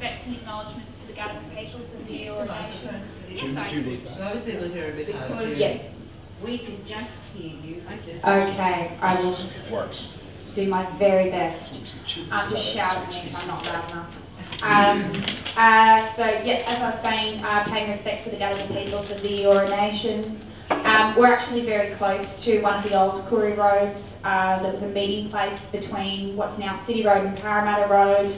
respects and acknowledgements to the Gadigal peoples of the Eora Nation. Yes, I do. A lot of people here are a bit hard. Yes. We can just hear you. Okay, I will Works. do my very best. I'm just shouting if I'm not loud enough. So yeah, as I was saying, paying respects to the Gadigal peoples of the Eora Nations. We're actually very close to one of the old Koori roads. There was a meeting place between what's now City Road and Parramatta Road,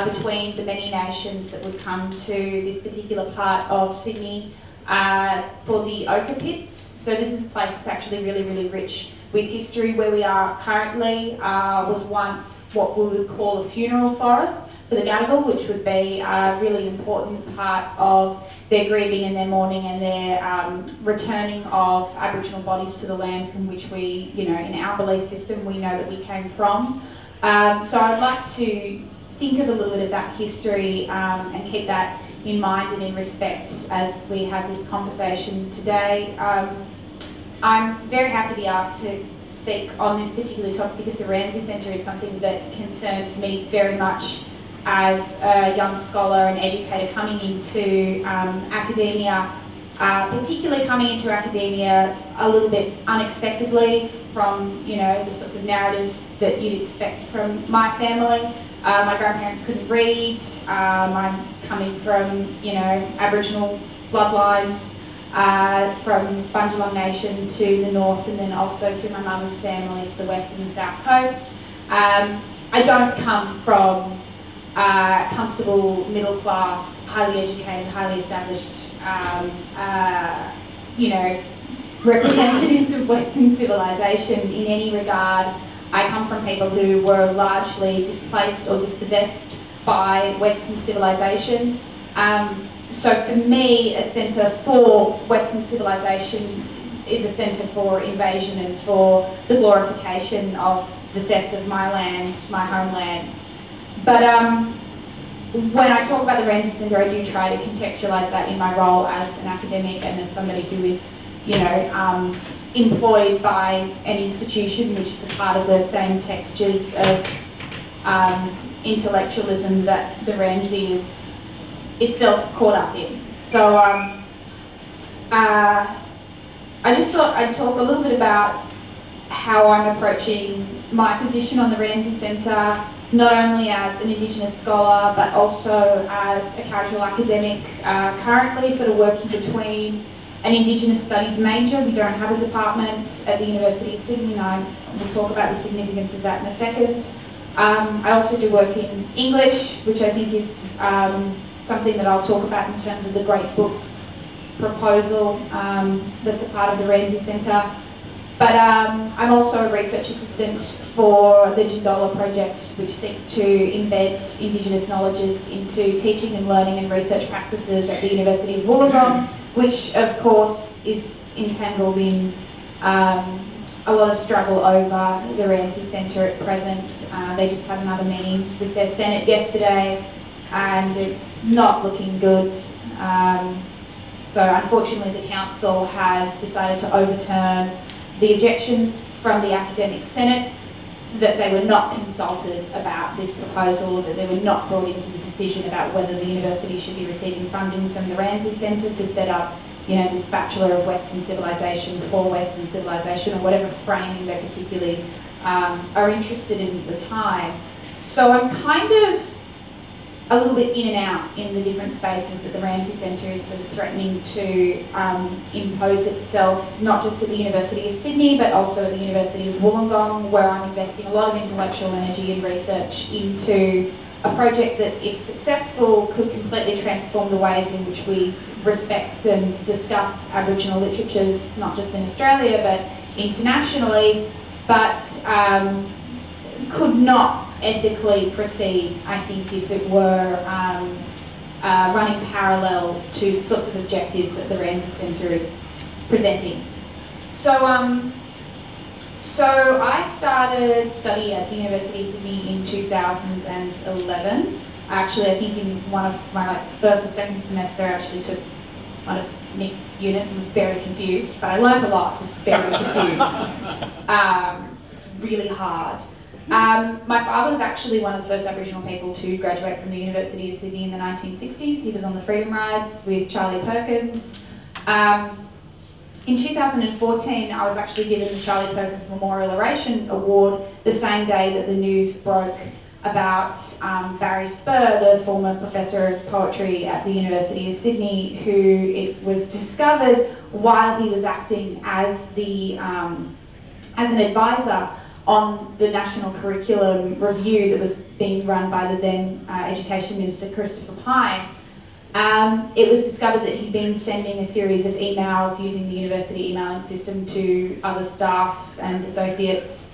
between the many nations that would come to this particular part of Sydney for the ochre pits. So this is a place that's actually really, really rich with history. Where we are currently was once what we would call a funeral forest for the Gadigal, which would be a really important part of their grieving and their mourning and their returning of Aboriginal bodies to the land from which we, in our belief system, we know that we came from. So I'd like to think of a little bit of that history and keep that in mind and in respect as we have this conversation today. I'm very happy to be asked to speak on this particular topic because the Ramsay Centre is something that concerns me very much as a young scholar and educator coming into academia, particularly coming into academia a little bit unexpectedly from, the sorts of narratives that you'd expect from my family. My grandparents couldn't read. I'm coming from, Aboriginal bloodlines from Bundjalung Nation to the north, and then also through my mum's family to the west and the south coast. I don't come from comfortable, middle class, highly educated, highly established, representatives of Western civilization in any regard. I come from people who were largely displaced or dispossessed by Western civilization. So for me, a centre for Western civilization is a centre for invasion and for the glorification of the theft of my land, my homelands. But when I talk about the Ramsay Centre, I do try to contextualise that in my role as an academic and as somebody who is, employed by an institution which is a part of the same textures of intellectualism that the Ramsay is itself caught up in. So I just thought I'd talk a little bit about how I'm approaching my position on the Ramsay Centre, not only as an Indigenous scholar but also as a casual academic, currently sort of working between an Indigenous Studies major. We don't have a department at the University of Sydney, and I will talk about the significance of that in a second. I also do work in English, which I think is something that I'll talk about in terms of the Great Books proposal that's a part of the Ramsay Centre. But I'm also a research assistant for the Jindola project, which seeks to embed Indigenous knowledges into teaching and learning and research practices at the University of Wollongong, which of course is entangled in a lot of struggle over the Ramsay Centre at present. They just had another meeting with their Senate yesterday and it's not looking good. So unfortunately the council has decided to overturn the objections from the academic senate, that they were not consulted about this proposal, that they were not brought into the decision about whether the university should be receiving funding from the Ramsay Centre to set up, this Bachelor of Western Civilization for Western Civilization, or whatever framing they particularly are interested in at the time. So I'm kind of a little bit in and out in the different spaces that the Ramsay Centre is sort of threatening to impose itself, not just at the University of Sydney, but also at the University of Wollongong, where I'm investing a lot of intellectual energy and research into a project that, if successful, could completely transform the ways in which we respect and discuss Aboriginal literatures, not just in Australia, but internationally, but could not ethically proceed, I think, if it were running parallel to the sorts of objectives that the Ramsay Centre is presenting. So I started study at the University of Sydney in 2011. Actually, I think in one of my first or second semester, I actually took one of mixed units and was very confused, but I learnt a lot, just very confused. It's really hard. My father was actually one of the first Aboriginal people to graduate from the University of Sydney in the 1960s. He was on the Freedom Rides with Charlie Perkins. In 2014, I was actually given the Charlie Perkins Memorial Oration Award the same day that the news broke about Barry Spur, the former professor of poetry at the University of Sydney, who it was discovered while he was acting as an advisor on the national curriculum review that was being run by the then Education Minister Christopher Pyne. It was discovered that he'd been sending a series of emails using the university emailing system to other staff and associates,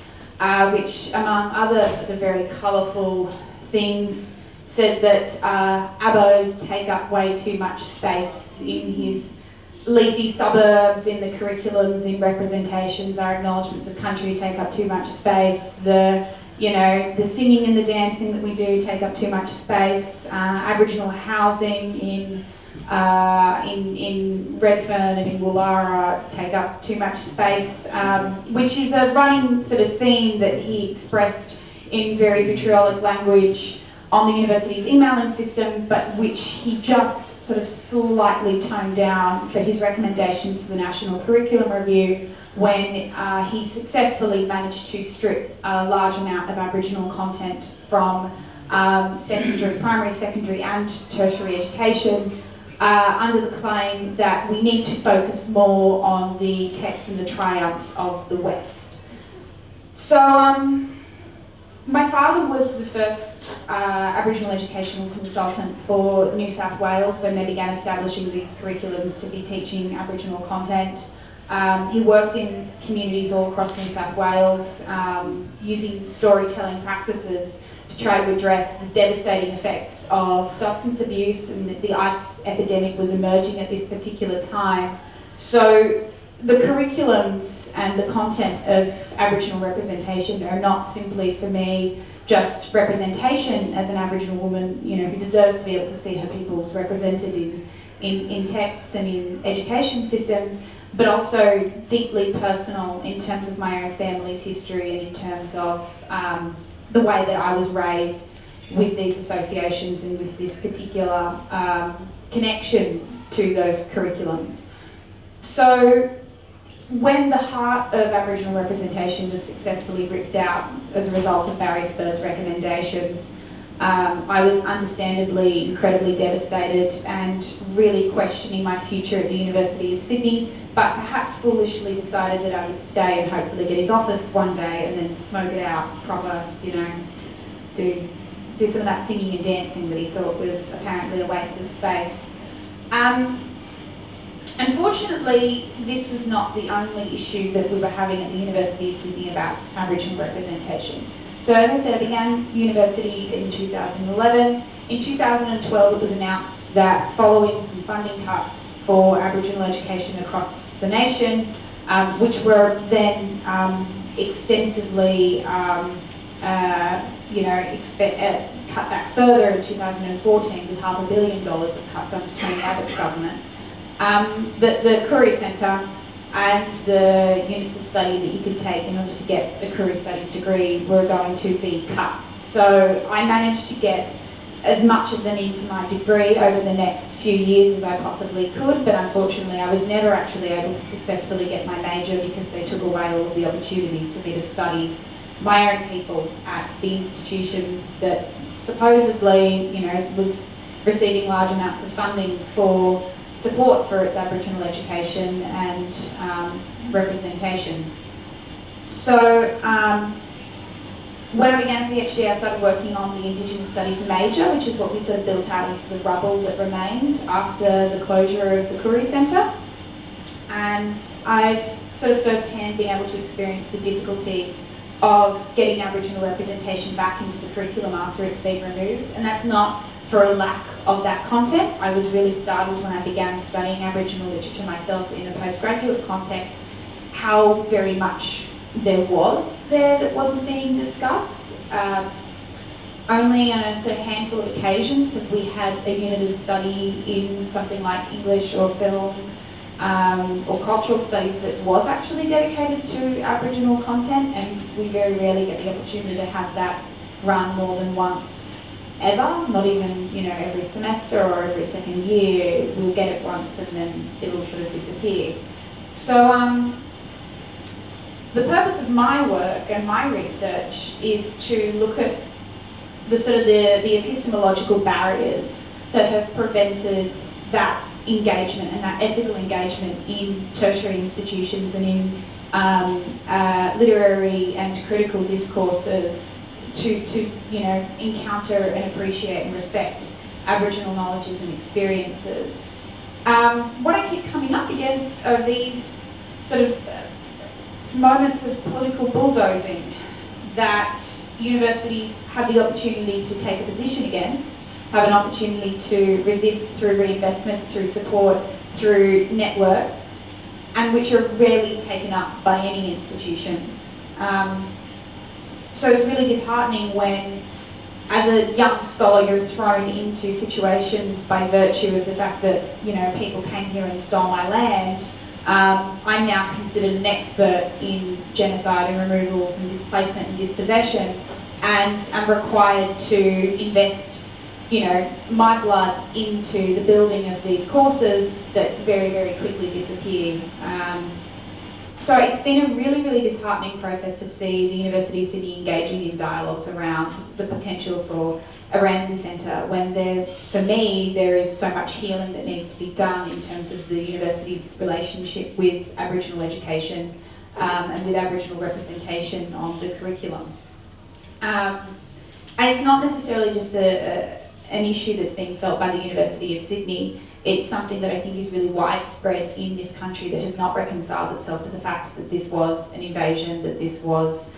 which, among other sorts of very colourful things, said that abos take up way too much space in his leafy suburbs, in the curriculums, in representations. Our acknowledgements of country take up too much space. The singing and the dancing that we do take up too much space. Aboriginal housing in Redfern and in Woollahra take up too much space, which is a running sort of theme that he expressed in very vitriolic language on the university's emailing system, but which he just sort of slightly toned down for his recommendations for the National Curriculum Review when he successfully managed to strip a large amount of Aboriginal content from primary, secondary and tertiary education under the claim that we need to focus more on the texts and the triumphs of the West. So my father was the first Aboriginal educational consultant for New South Wales when they began establishing these curriculums to be teaching Aboriginal content. He worked in communities all across New South Wales using storytelling practices to try to address the devastating effects of substance abuse, and the ice epidemic was emerging at this particular time. So the curriculums and the content of Aboriginal representation are not simply, for me, just representation as an Aboriginal woman, who deserves to be able to see her peoples represented in texts and in education systems, but also deeply personal in terms of my own family's history and in terms of the way that I was raised with these associations and with this particular connection to those curriculums. So when the heart of Aboriginal representation was successfully ripped out as a result of Barry Spur's recommendations, I was understandably incredibly devastated and really questioning my future at the University of Sydney, but perhaps foolishly decided that I would stay and hopefully get his office one day and then smoke it out proper, do some of that singing and dancing that he thought was apparently a waste of space. Unfortunately, this was not the only issue that we were having at the University of Sydney about Aboriginal representation. So as I said, I began university in 2011. In 2012, it was announced that following some funding cuts for Aboriginal education across the nation, which were then extensively cut back further in 2014 with $500 million of cuts under Tony Abbott's government. The Career Centre and the units of study that you could take in order to get a career studies degree were going to be cut. So I managed to get as much of them into my degree over the next few years as I possibly could, but unfortunately I was never actually able to successfully get my major because they took away all of the opportunities for me to study my own people at the institution that supposedly, was receiving large amounts of funding for support for its Aboriginal education and representation. So when I began a PhD, I started working on the Indigenous Studies major, which is what we sort of built out of the rubble that remained after the closure of the Career Centre. And I've sort of firsthand been able to experience the difficulty of getting Aboriginal representation back into the curriculum after it's been removed. And that's not for a lack of that content. I was really startled when I began studying Aboriginal literature myself in a postgraduate context, how very much there was there that wasn't being discussed. Only on a sort of handful of occasions have we had a unit of study in something like English or film or cultural studies that was actually dedicated to Aboriginal content, and we very rarely get the opportunity to have that run more than once ever, not even, you know, every semester or every second year. We'll get it once and then it'll sort of disappear. So the purpose of my work and my research is to look at the sort of the epistemological barriers that have prevented that engagement and that ethical engagement in tertiary institutions and in literary and critical discourses to you know, encounter and appreciate and respect Aboriginal knowledges and experiences. What I keep coming up against are these sort of moments of political bulldozing that universities have the opportunity to take a position against, have an opportunity to resist through reinvestment, through support, through networks, and which are rarely taken up by any institutions. So it's really disheartening when, as a young scholar, you're thrown into situations by virtue of the fact that, you know, people came here and stole my land. I'm now considered an expert in genocide and removals and displacement and dispossession, and I'm required to invest, you know, my blood into the building of these courses that very, very quickly disappear. So it's been a really, really disheartening process to see the University of Sydney engaging in dialogues around the potential for a Ramsay Centre, when for me, there is so much healing that needs to be done in terms of the university's relationship with Aboriginal education and with Aboriginal representation on the curriculum. And it's not necessarily just an issue that's being felt by the University of Sydney. It's something that I think is really widespread in this country that has not reconciled itself to the fact that this was an invasion, that this was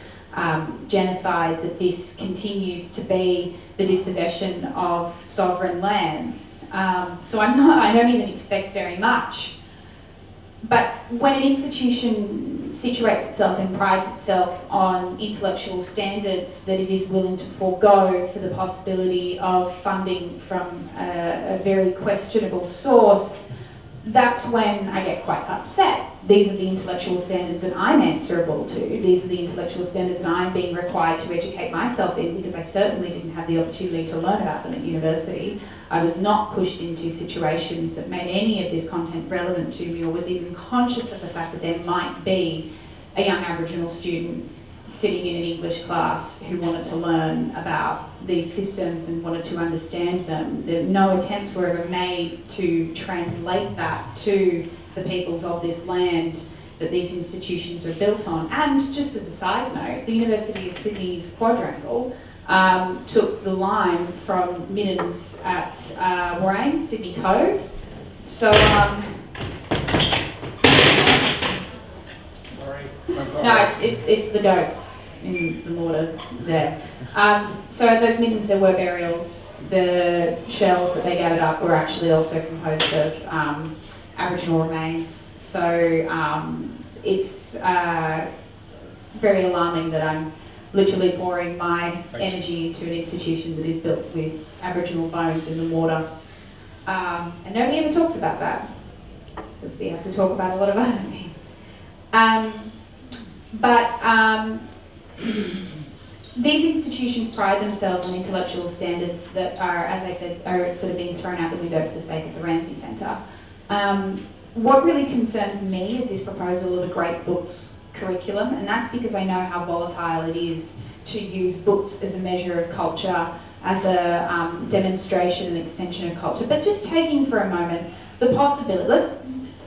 genocide, that this continues to be the dispossession of sovereign lands. So I don't even expect very much. But when an institution situates itself and prides itself on intellectual standards that it is willing to forego for the possibility of funding from a very questionable source, that's when I get quite upset. These are the intellectual standards that I'm answerable to. These are the intellectual standards that I'm being required to educate myself in, because I certainly didn't have the opportunity to learn about them at university. I was not pushed into situations that made any of this content relevant to me, or was even conscious of the fact that there might be a young Aboriginal student sitting in an English class who wanted to learn about these systems and wanted to understand them. No attempts were ever made to translate that to the peoples of this land that these institutions are built on. And just as a side note, the University of Sydney's quadrangle took the line from Middens at Warrane, Sydney Cove. So, no, it's the ghosts in the mortar there. So at those Middens there were burials. The shells that they gathered up were actually also composed of Aboriginal remains. So it's very alarming that I'm literally pouring my energy into an institution that is built with Aboriginal bones in the mortar. And nobody ever talks about that, because we have to talk about a lot of other things. But these institutions pride themselves on intellectual standards that are, as I said, are sort of being thrown out the window for the sake of the Ramsay Centre. What really concerns me is this proposal of a great books curriculum, and that's because I know how volatile it is to use books as a measure of culture, as a demonstration and extension of culture. But just taking for a moment the possibility,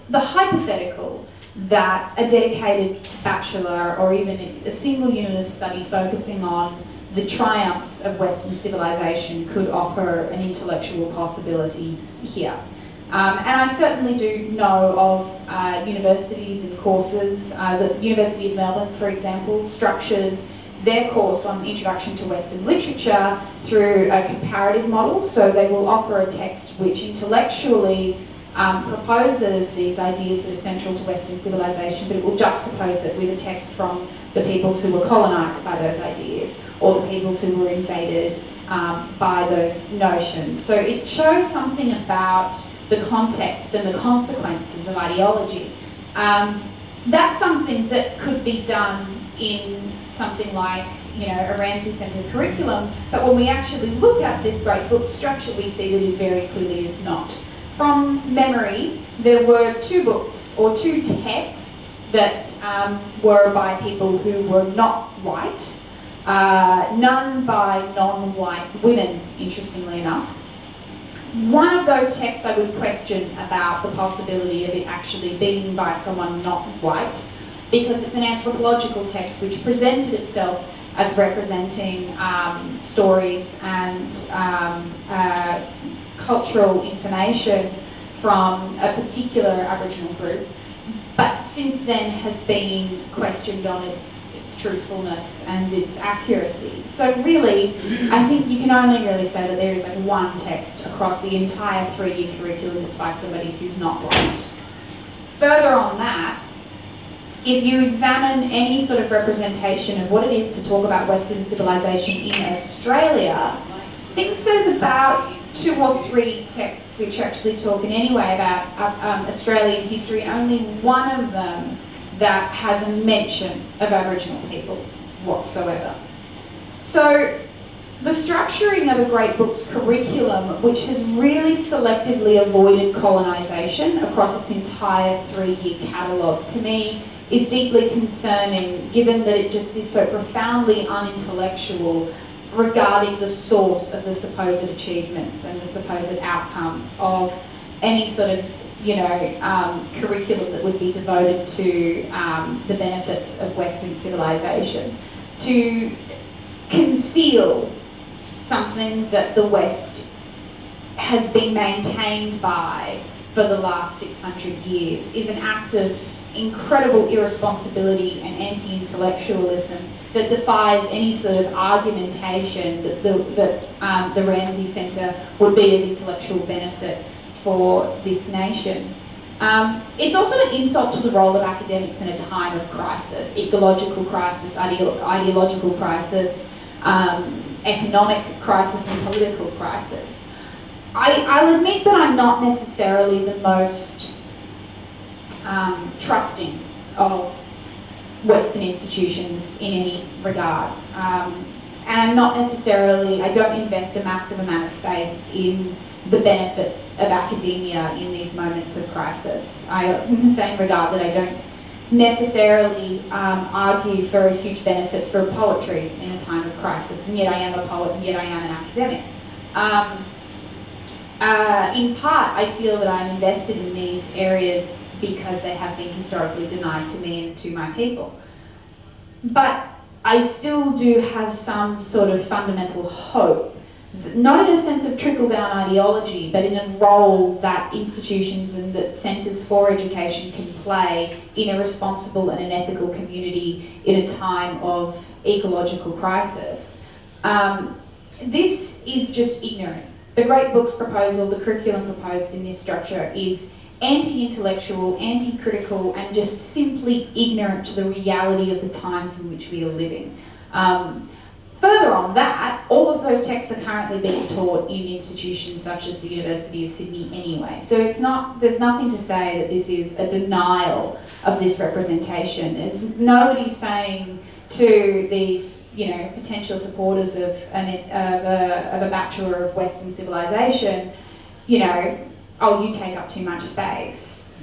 the hypothetical that a dedicated bachelor or even a single unit of study focusing on the triumphs of Western civilization could offer an intellectual possibility here. And I certainly do know of universities and courses. The University of Melbourne, for example, structures their course on Introduction to Western Literature through a comparative model. So they will offer a text which intellectually proposes these ideas that are central to Western civilization, but it will juxtapose it with a text from the peoples who were colonised by those ideas, or the peoples who were invaded by those notions. So it shows something about the context and the consequences of ideology. That's something that could be done in something like, a Ramsey-centred curriculum, but when we actually look at this great book structure, we see that it very clearly is not. From memory, there were 2 books or 2 texts that were by people who were not white, none by non-white women, interestingly enough. One of those texts I would question about the possibility of it actually being by someone not white, because it's an anthropological text which presented itself as representing stories and cultural information from a particular Aboriginal group, but since then has been questioned on its truthfulness and its accuracy. So really, I think you can only really say that there is like one text across the entire 3-year curriculum that's by somebody who's not white. Further on that, if you examine any sort of representation of what it is to talk about Western civilization in Australia, I think there's about 2 or 3 texts which actually talk in any way about Australian history, and only one of them that has a mention of Aboriginal people whatsoever. So the structuring of a great book's curriculum, which has really selectively avoided colonisation across its entire 3-year catalogue, to me is deeply concerning, given that it just is so profoundly unintellectual regarding the source of the supposed achievements and the supposed outcomes of any sort of curriculum that would be devoted to the benefits of Western civilization. To conceal something that the West has been maintained by for the last 600 years is an act of incredible irresponsibility and anti-intellectualism that defies any sort of argumentation that the Ramsey Centre would be of intellectual benefit for this nation. It's also an insult to the role of academics in a time of crisis, ecological crisis, ideological crisis, economic crisis and political crisis. I'll admit that I'm not necessarily the most trusting of Western institutions in any regard. And not necessarily, I don't invest a massive amount of faith in the benefits of academia in these moments of crisis. In the same regard that I don't necessarily argue for a huge benefit for poetry in a time of crisis, and yet I am a poet and yet I am an academic. In part, I feel that I'm invested in these areas because they have been historically denied to me and to my people. But I still do have some sort of fundamental hope, not in a sense of trickle-down ideology, but in a role that institutions and that centres for education can play in a responsible and an ethical community in a time of ecological crisis. This is just ignorant. The Great Books proposal, the curriculum proposed in this structure, is anti-intellectual, anti-critical, and just simply ignorant to the reality of the times in which we are living. Further on that, all of those texts are currently being taught in institutions such as the University of Sydney anyway. So there's nothing to say that this is a denial of this representation. There's nobody's saying to these potential supporters of a Bachelor of Western Civilization, oh, you take up too much space.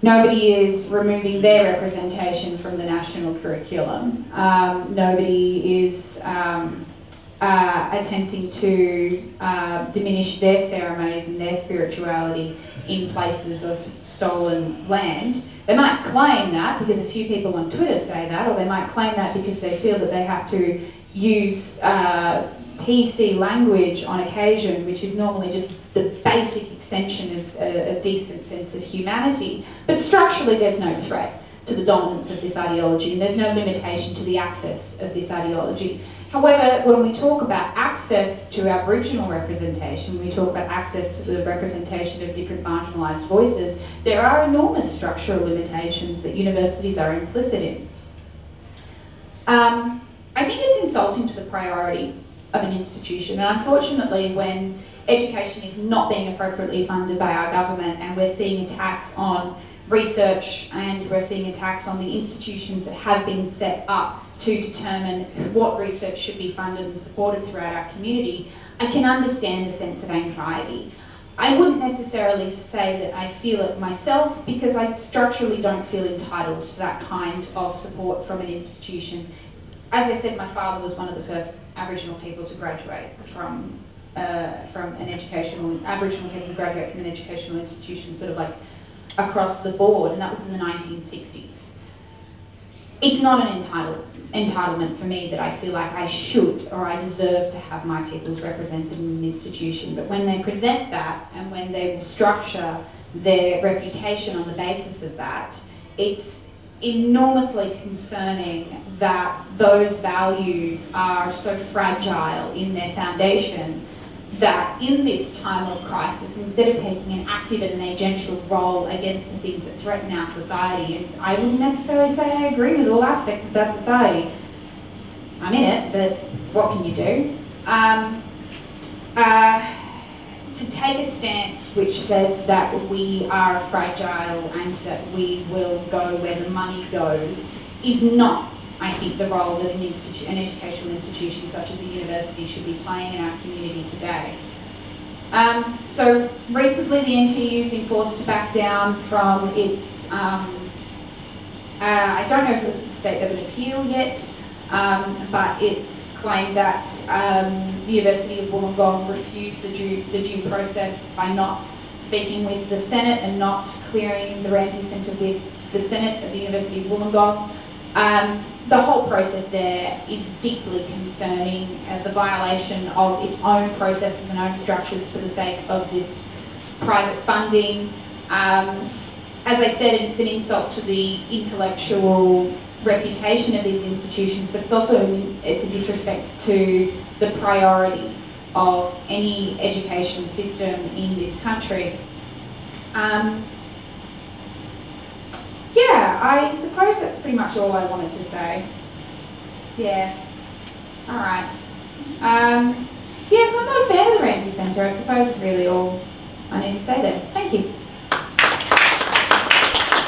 Nobody is removing their representation from the national curriculum. Nobody is attempting to diminish their ceremonies and their spirituality in places of stolen land. They might claim that because a few people on Twitter say that, or they might claim that because they feel that they have to use PC language on occasion, which is normally just the basic extension of a decent sense of humanity. But structurally, there's no threat to the dominance of this ideology, and there's no limitation to the access of this ideology. However, when we talk about access to Aboriginal representation, when we talk about access to the representation of different marginalised voices, there are enormous structural limitations that universities are implicit in. I think it's insulting to the priority of an institution, and unfortunately when education is not being appropriately funded by our government, and we're seeing attacks on research, and we're seeing attacks on the institutions that have been set up to determine what research should be funded and supported throughout our community, I can understand the sense of anxiety. I wouldn't necessarily say that I feel it myself, because I structurally don't feel entitled to that kind of support from an institution. As I said, my father was one of the first Aboriginal people to graduate from an educational institution, sort of like across the board, and that was in the 1960s. It's not an entitlement for me that I feel like I should or I deserve to have my peoples represented in an institution, but when they present that and when they will structure their reputation on the basis of that, it's enormously concerning that those values are so fragile in their foundation that in this time of crisis, instead of taking an active and an agential role against the things that threaten our society, and I wouldn't necessarily say I agree with all aspects of that society, I'm in it, but what can you do? To take a stance which says that we are fragile and that we will go where the money goes is not, I think, the role that an educational institution such as a university should be playing in our community today. So recently the NTU has been forced to back down from its, I don't know if it was at the State of an Appeal yet, but it's claimed that the University of Wollongong refused the due process by not speaking with the Senate and not clearing the Ramsay Centre with the Senate at the University of Wollongong. The whole process there is deeply concerning, the violation of its own processes and own structures for the sake of this private funding. As I said, it's an insult to the intellectual reputation of these institutions, but it's a disrespect to the priority of any education system in this country. Yeah, I suppose that's pretty much all I wanted to say. Yeah. All right. Yeah, so I'm not a fan of the Ramsay Centre. I suppose is really all I need to say there. Thank you.